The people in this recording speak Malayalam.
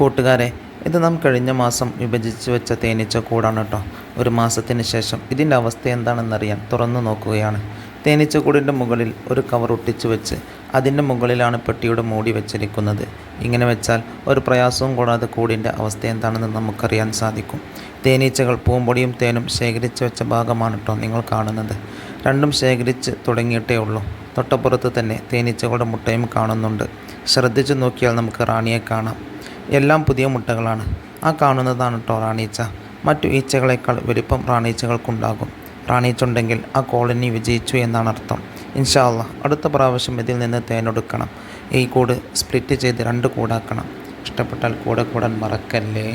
കൂട്ടുകാരെ, ഇത് നാം കഴിഞ്ഞ മാസം വിഭജിച്ച് വെച്ച തേനീച്ച കൂടാണ് കേട്ടോ. ഒരു മാസത്തിന് ശേഷം ഇതിൻ്റെ അവസ്ഥ എന്താണെന്നറിയാൻ തുറന്നു നോക്കുകയാണ്. തേനീച്ചക്കൂടിൻ്റെ മുകളിൽ ഒരു കവർ ഒട്ടിച്ചു വെച്ച് അതിൻ്റെ മുകളിലാണ് പെട്ടിയുടെ മൂടി വെച്ചിരിക്കുന്നത്. ഇങ്ങനെ വെച്ചാൽ ഒരു പ്രയാസവും കൂടാതെ കൂടിൻ്റെ അവസ്ഥ എന്താണെന്ന് നമുക്കറിയാൻ സാധിക്കും. തേനീച്ചകൾ പൂമ്പൊടിയും തേനും ശേഖരിച്ച് വെച്ച ഭാഗമാണ് കേട്ടോ നിങ്ങൾ കാണുന്നത്. രണ്ടും ശേഖരിച്ച് തുടങ്ങിയിട്ടേ ഉള്ളൂ. തൊട്ടപ്പുറത്ത് തന്നെ തേനീച്ചകളുടെ മുട്ടയും കാണുന്നുണ്ട്. ശ്രദ്ധിച്ചു നോക്കിയാൽ നമുക്ക് റാണിയെ കാണാം. എല്ലാം പുതിയ മുട്ടകളാണ്. ആ കാണുന്നതാണ് കേട്ടോ റാണീച്ച. മറ്റു ഈച്ചകളേക്കാൾ വലിപ്പം റാണീച്ചകൾക്കുണ്ടാകും. റാണീച്ചുണ്ടെങ്കിൽ ആ കോളനി വിജയിച്ചു എന്നാണ് അർത്ഥം. ഇൻഷാ അല്ലാഹ് അടുത്ത പ്രാവശ്യം ഇതിൽ നിന്ന് തേനെടുക്കണം. ഈ കൂട് സ്പ്ലിറ്റ് ചെയ്ത് 2 കൂടാക്കണം. ഇഷ്ടപ്പെട്ടാൽ കൂടെ കൂടാൻ മറക്കല്ലേ.